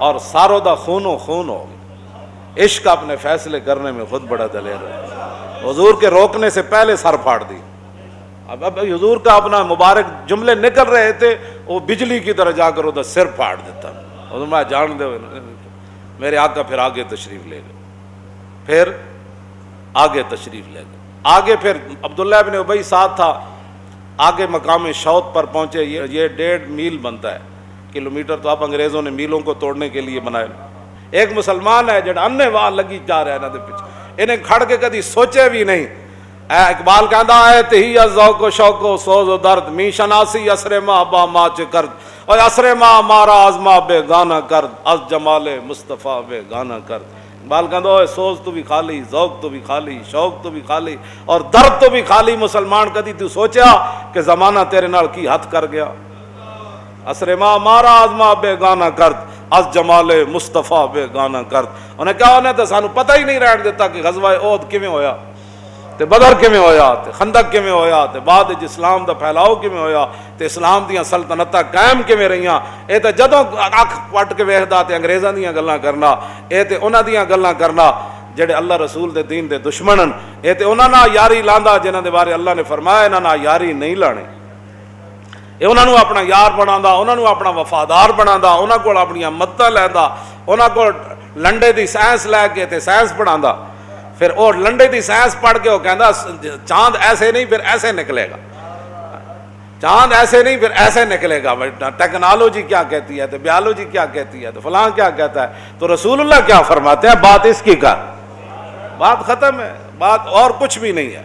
اور ساروں دا خون و خون ہو گیا۔ عشق اپنے فیصلے کرنے میں خود بڑا دلیر ہے، حضور کے روکنے سے پہلے سر پھاڑ دی۔ اب حضور کا اپنا مبارک جملے نکل رہے تھے، وہ بجلی کی طرح جا کر ادھر سر پھاڑ دیتا۔ حضور میں جان دے میرے آقا پھر آگے تشریف لے گئے، پھر آگے تشریف لے گئے۔ آگے پھر عبداللہ بن ابی ساتھ تھا، آگے مقام شوط پر پہنچے۔ یہ 1.5 میل بنتا ہے، کلومیٹر تو اب انگریزوں نے میلوں کو توڑنے کے لیے بنائے۔ ایک مسلمان ہے جڑا انے واہ لگی جا رہا ہے انہاں دے پیچھے، انہیں کھڑ کے کدی سوچے بھی نہیں۔ اقبال کہندا ہے تہی ذوق و شوق و سوز و درد، می شناسی اسر ماہ با ما چ کرد، اور اسر ماہ مارا آزما بے گانا کرد، از جمال مصطفیٰ بے گانا کرد۔ اقبال کہندا ہے سوز تو بھی خالی، ذوق تو بھی خالی، شوق تو بھی خالی، اور درد تو بھی خالی۔ مسلمان کدی تو سوچیا کہ زمانہ تیرے نال کی حد کر گیا؟ اسر ماہ مارا آزما بے گانا کرد، از جمال مصطفیٰ بے گانا کرد۔ انہیں کہا انہیں تو سانو پتہ ہی نہیں رہن دیتا کہ غزوہ احد کیویں ہویا، تے بدر کیویں ہویا، تے خندق کیویں ہویا، تے بعد وچ اسلام دا پھیلاؤ کیویں ہویا، تے اسلام دیاں سلطنتاں قائم کیویں رہیاں۔ اے تے جدوں اکھ پٹ کے ویکھدا تے انگریزاں دیاں گلاں کرنا، اے تے انہاں دیاں گلاں کرنا جڑے اللہ رسول دے دین دے دشمنن، اے تے انہاں نال یاری لاندا جنہاں دے بارے اللہ نے فرمایا انہاں نال یاری نہیں لانی۔ اے انہاں نوں اپنا یار بناوندا، انہاں نوں اپنا وفادار بناوندا، انہاں کول اپنیاں مدداں لیندا، انہاں کول لنڈے دی سائنس لے کے تے سائنس پڑھاندا۔ پھر وہ لنڈے دی سائنس پڑھ کے وہ کہندا چاند ایسے نہیں پھر ایسے نکلے گا، چاند ایسے نہیں پھر ایسے نکلے گا۔ ٹیکنالوجی کیا کہتی ہے، تو بیالوجی کیا کہتی ہے، تو فلاں کیا کہتا ہے، تو رسول اللہ کیا فرماتے ہیں؟ بات اس کی کر، بات ختم ہے، بات اور کچھ بھی نہیں ہے۔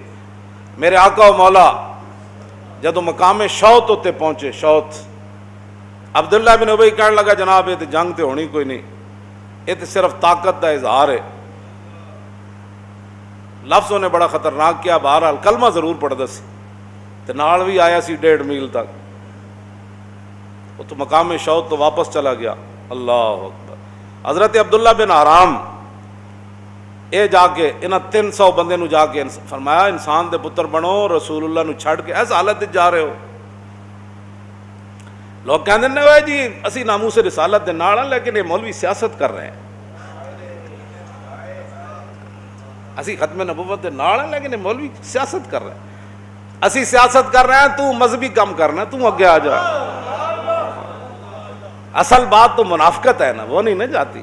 میرے آقا و مولا جدو مقام شوط ہوتے پہنچے، شوط، عبداللہ بن ابی کہنے لگا جناب یہ تو جنگ تے ہونی کوئی نہیں، یہ تو صرف طاقت دا اظہار ہے۔ لفظوں نے بڑا خطرناک کیا، بہرحال کلمہ ضرور پڑھدا سی تے نال بھی آیا سی 1.5 میل تک۔ وہ تو مقام شوط تو واپس چلا گیا۔ اللہ اکبر۔ حضرت عبداللہ بن حرام اے جا کے انہاں 300 بندے نو جا کے فرمایا انسان دے پتر بنو، رسول اللہ نو چھڑ کے ایس حالت جا رہے ہو۔ لوگ کہندے نے اوے جی اسی ناموس رسالت دے نال ہیں، لیکن یہ مولوی سیاست کر رہے ہیں، اسی ختم نبوت دے نال ہیں لیکن یہ مولوی سیاست کر رہے ہیں۔ اسی سیاست کر رہے ہیں، تو مذہبی کام کرنا، تو اگے آ جا۔ اصل بات تو منافقت ہے نا، وہ نہیں نہ جاتی۔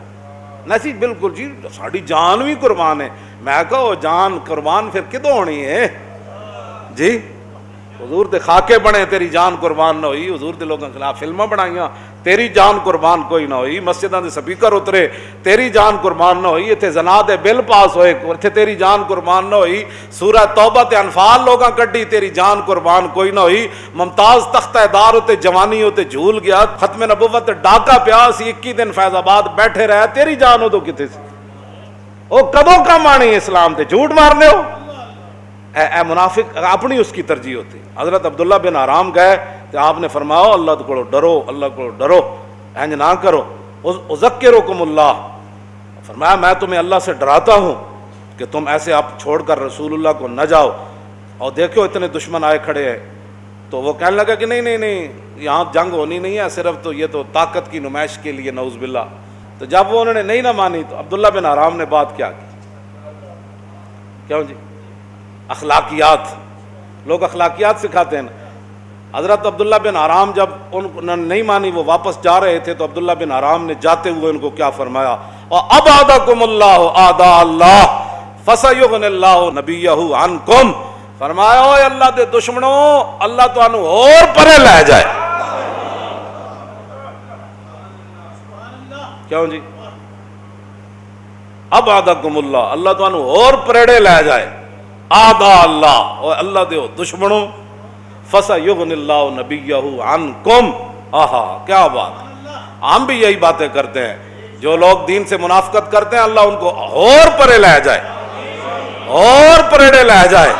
نہ سی بالکل جی ساری جان بھی قربان ہے. میں کہو جان قربان پھر کدوں ہونی ہے جی؟ حضور دے خاکے بنے تیری جان قربان نہ ہوئی. حضور دے لوگوں کے خلاف فلمیں بنائیاں تیری جان قربان کوئی نہ ہوئی. مسجداں دے سپیکر اترے تیری جان قربان نہ ہوئی. اتنے زنا دے بل پاس ہوئے اتنے تیری جان قربان نہ ہوئی. سورہ توبہ تے انفال لوگاں کڈی تیری جان قربان کوئی نہ ہوئی. ممتاز تختہ دار ہوتے جوانی ہوتے جھول گیا. ختم نبوت ڈاکہ پیا سی 21 دن فیض آباد بیٹھے رہے تیری جان ہو تو کتے سی وہ کدوں کم آنی اسلام تے جھوٹ مارنے ہو. اے منافق اپنی اس کی ترجیح ہوتی. حضرت عبداللہ بن حرام گئے تو آپ نے فرمایا اللہ کو ڈرو اللہ کو ڈرو انج نہ کرو. اذکرکم اللہ فرمایا میں تمہیں اللہ سے ڈراتا ہوں کہ تم ایسے آپ چھوڑ کر رسول اللہ کو نہ جاؤ. اور دیکھو اتنے دشمن آئے کھڑے ہیں. تو وہ کہنے لگا کہ نہیں یہاں جنگ ہونی نہیں ہے صرف تو یہ تو طاقت کی نمائش کے لیے نعوذ باللہ. تو جب وہ انہوں نے نہیں نہ مانی تو عبداللہ بن حرام نے بات کیا کی. کیوں جی؟ اخلاقیات. لوگ اخلاقیات سکھاتے ہیں. حضرت عبداللہ بن حرام جب انہوں نے نہیں مانی وہ واپس جا رہے تھے تو عبداللہ بن حرام نے جاتے ہوئے ان کو کیا فرمایا وَأَبْعَدَكُمُ اللَّهُ أَعْدَاءَ اللَّهِ فَسَيُغْنِ اللَّهُ نَبِيَّهُ عَنْكُمْ. فرمایا اوے اللہ دے دشمنوں اللہ تانوں اور پرے لے جائے. کیوں جی؟ ابعدکم اللہ اللہ تانوں اور پریڑے لے جائے. آدھا اللہ اور اللہ دے دشمنوں فَسَيُغْنِ اللَّهُ نَبِيَّهُ عَنْكُمْ. آہا کیا بات. ہم بھی یہی باتیں کرتے ہیں. جو لوگ دین سے منافقت کرتے ہیں اللہ ان کو اور پرے لے جائے اور پریڑے لے جائے.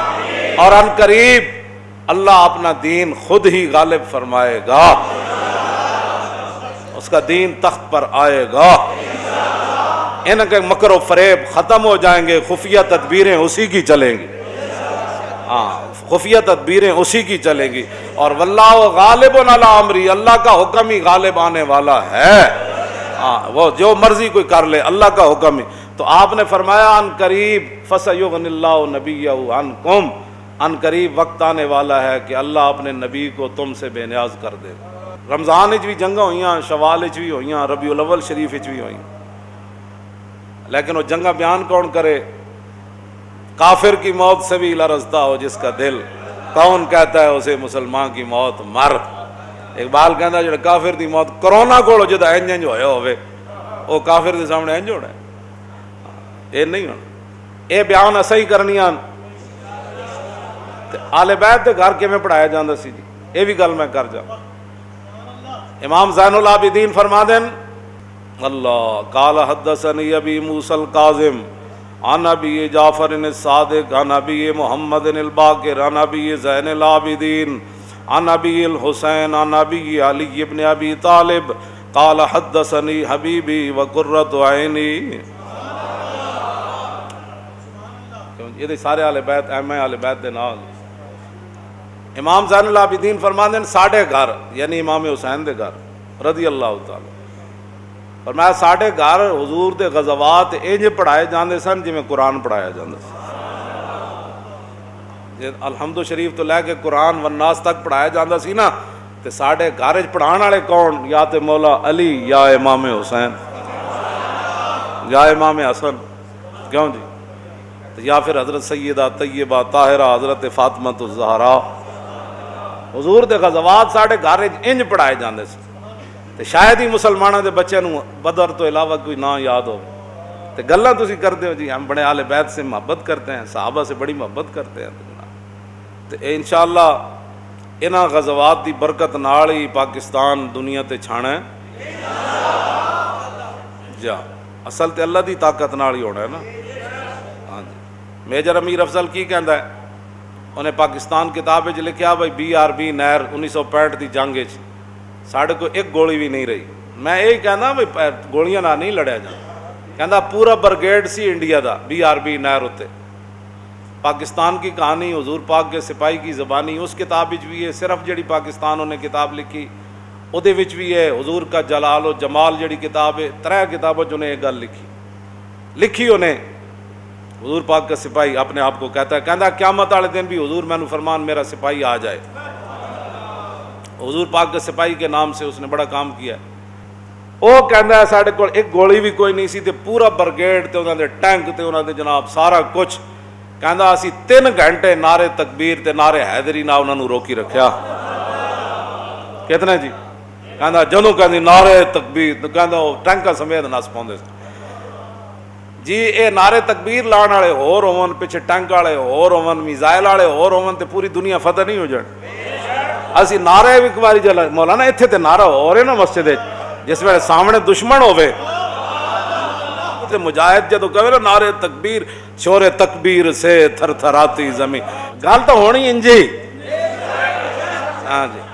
اور ان قریب اللہ اپنا دین خود ہی غالب فرمائے گا. اس کا دین تخت پر آئے گا. ان کے مکر و فریب ختم ہو جائیں گے. خفیہ تدبیریں اسی کی چلیں گی. ہاں خفیہ تدبیریں اسی کی چلیں گی. اور واللہ غالب علی امری اللہ کا حکم ہی غالب آنے والا ہے. ہاں وہ جو مرضی کوئی کر لے اللہ کا حکم ہی. تو آپ نے فرمایا ان قریب فَسَيُغْنِ اللَّهُ نَبِيَّهُ عَنْكُمْ. ان قریب وقت آنے والا ہے کہ اللہ اپنے نبی کو تم سے بے نیاز کر دے. رمضان وچ بھی جنگاں ہوئیاں شوال وچ بھی ہوئیاں ربیع الاول شریف وچ بھی ہوئیاں. لیکن وہ جنگاں بیان کون کرے؟ کافر کی موت سے بھی لرزتا ہو جس کا دل کون کہتا ہے اسے مسلمان کی موت مر. اقبال کہتا ہے جڑا کافر دی موت کرونا کول جدا انج ہویا ہوئے وہ کافر دے سامنے انج ہونا ہے. اے نہیں ہونا. اے بیان اساں ہی کرنیاں. آل بیت دے گھر کیویں پڑھایا جاندا سی جی اے بھی گل میں کر جاواں. امام زین العابدین فرما دیں اللہ قال حدثنی ابی موسیٰ الکاظم عن ابی جعفر الصادق عن ابی محمد الباقر عن ابی زین العابدین عن ابی الحسین عن ابی علی ابن ابی طالب قال حدثنی حبیبی وقرۃ عینی. یہ سارے اہل بیت اہم اہل بیت دے نال. امام زین العابدین فرماندے ساڈے گھر یعنی امام حسین دے گھر رضی اللہ تعالی فرمایا ساڈے گھر حضور دے غزوات انج پڑھائے جاندے سن جویں قرآن پڑھایا جاندا سی. الحمد شریف تو لے کے قرآن والناس تک پڑھایا جاندا سی نا تے ساڈے گھر وچ پڑھان والے کون؟ یا تے مولا علی یا امام حسین یا امام حسن. کیوں جی؟ یا پھر حضرت سیدہ طیبہ طاہرہ حضرت فاطمہ الزہرا. حضور دے غزوات ساڈے گھر انج پڑھائے جاندے سی. تے شاید ہی مسلمانوں دے بچے نو بدر تو علاوہ کوئی نہ یاد ہو. تے گلاں تسی کرتے ہو جی ہم بڑے اہل بیت سے محبت کرتے ہیں صحابہ سے بڑی محبت کرتے ہیں. تے انشاءاللہ انہاں غزوات دی برکت نال ہی پاکستان دنیا تے چھانا ہے. جا اصل تے اللہ دی طاقت نال ہی ہونا ہے نا. ہاں جی. میجر امیر افضل کی کہندا ہے انہیں پاکستان کتاب وچ لکھیا بھائی BRB نہر 1965 دی جنگ وچ ساڈے کو ایک گولی بھی نہیں رہی. میں یہی کہنا بھائی گولیاں نہ نہیں لڑیا جانا. کہندا پورا برگیڈ سی انڈیا دا BRB نہر اتے. پاکستان کی کہانی حضور پاک کے سپاہی کی زبانی اس کتاب وچ بھی ہے. صرف جڑی پاکستان انہیں کتاب لکھی اودے وچ بھی ہے. حضور کا جلال و جمال جڑی کتاب ہے 3 کتابوں انہیں ایک گل لکھی انہیں. حضور پاک کا سپاہی اپنے آپ کو کہتا ہے کہندا قیامت والے دن بھی حضور مینوں فرمان میرا سپاہی آ جائے. حضور پاک کے سپاہی کے نام سے اس نے بڑا کام کیا ہے. ਉਹ ਕਹਿੰਦਾ ਸਾਡੇ ਕੋਲ ਇੱਕ ਗੋਲੀ ਵੀ ਕੋਈ ਨਹੀਂ ਸੀ ਤੇ ਪੂਰਾ ਬਰਗੇਡ ਤੇ ਉਹਨਾਂ ਦੇ ਟੈਂਕ ਤੇ ਉਹਨਾਂ ਦੇ ਜਨਾਬ ਸਾਰਾ ਕੁਝ, ਕਹਿੰਦਾ ਅਸੀਂ 3 ਘੰਟੇ ਨਾਰੇ ਤਕਬੀਰ ਤੇ ਨਾਰੇ ਹੈਦਰੀ ਨਾਲ ਉਹਨਾਂ ਨੂੰ ਰੋਕੀ ਰੱਖਿਆ। ਕਿਤਨੇ ਜੀ? ਕਹਿੰਦਾ ਜਦੋਂ ਕਹਿੰਦੀ ਨਾਰੇ ਤਕਬੀਰ, ਕਹਿੰਦਾ ਉਹ ਟੈਂਕਾਂ ਸਮੇਤ ਨੱਸ ਪਾਉਂਦੇ ਜੀ। ਇਹ ਨਾਰੇ ਤਕਬੀਰ ਲਾਉਣ ਵਾਲੇ ਹੋਰ ਹੋਵਨ, ਪਿੱਛੇ ਟੈਂਕ ਵਾਲੇ ਹੋਰ ਹੋਵਨ, ਮਿਜ਼ਾਈਲ ਵਾਲੇ ਹੋਰ ਹੋਵਨ, ਤੇ ਪੂਰੀ ਦੁਨੀਆ ਫਤਿਹ ਨਹੀਂ ਹੋ ਜਾਣੀ। ਅਸੀਂ ਨਾਰੇ ਵੀ ਇੱਕ ਵਾਰੀ ਜਲਾ ਮੌਲਾਨਾ ਇੱਥੇ ਤੇ ਨਾਰਾ ਹੋ ਰਿਹਾ ਨਾ ਮਸਜਿਦ ਵਿੱਚ, ਜਿਸ ਵੇਲੇ ਸਾਹਮਣੇ ਦੁਸ਼ਮਣ ਹੋਵੇ ਤੇ ਮੁਜਾਹਿਦ ਜਦੋਂ ਕਹੇ ਨਾ ਨਾਰੇ ਤਕਬੀਰ, ਸ਼ੋਰੇ ਤਕਬੀਰ ਸੇ ਥਰ ਥਰਾਤੀ ਜ਼ਮੀਨ, ਗੱਲ ਤਾਂ ਹੋਣੀ ਇੰਜੀ। ਹਾਂ ਜੀ,